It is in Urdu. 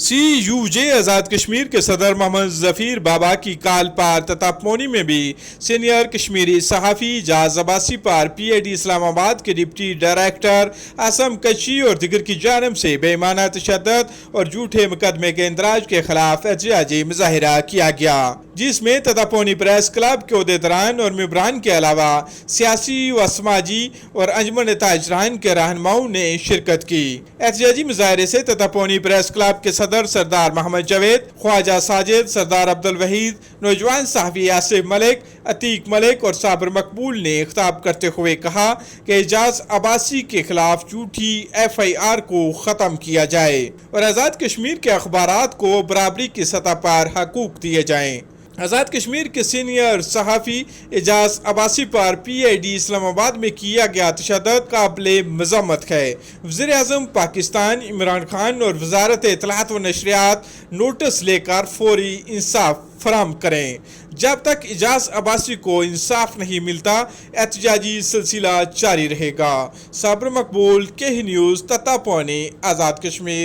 CUJ آزاد کشمیر کے صدر محمد ظفیر بابا کی کال پر تتاپونی میں بھی سینئر کشمیری صحافی اعجاز عباسی پر PID اسلام آباد کے ڈپٹی ڈائریکٹر اسم کچی اور دیگر کی جانب سے بے معنی تشدد اور جھوٹے مقدمے کے اندراج کے خلاف احتجاجی مظاہرہ کیا گیا، جس میں تتاپونی پریس کلب کے عہدیداران اور ممبران کے علاوہ سیاسی و سماجی اور انجمن تاجران کے رہنماؤں نے شرکت کی۔ احتجاجی مظاہرے سے تتاپونی پریس کلب کے صدر سردار محمد جاوید، خواجہ ساجد، سردار عبدالوحید، نوجوان صحافی آصف ملک، عتیق ملک اور صابر مقبول نے خطاب کرتے ہوئے کہا کہ اعجاز عباسی کے خلاف جھوٹی FIR کو ختم کیا جائے اور آزاد کشمیر کے اخبارات کو برابری کی سطح پر حقوق دیے جائیں۔ آزاد کشمیر کے سینئر صحافی اعجاز عباسی پر PID اسلام آباد میں کیا گیا تشدد قابل مذمت ہے۔ وزیر اعظم پاکستان عمران خان اور وزارت اطلاعات و نشریات نوٹس لے کر فوری انصاف فراہم کریں۔ جب تک اعجاز عباسی کو انصاف نہیں ملتا، احتجاجی سلسلہ جاری رہے گا۔ صابر مقبول، KH نیوز، تتاپونی، آزاد کشمیر۔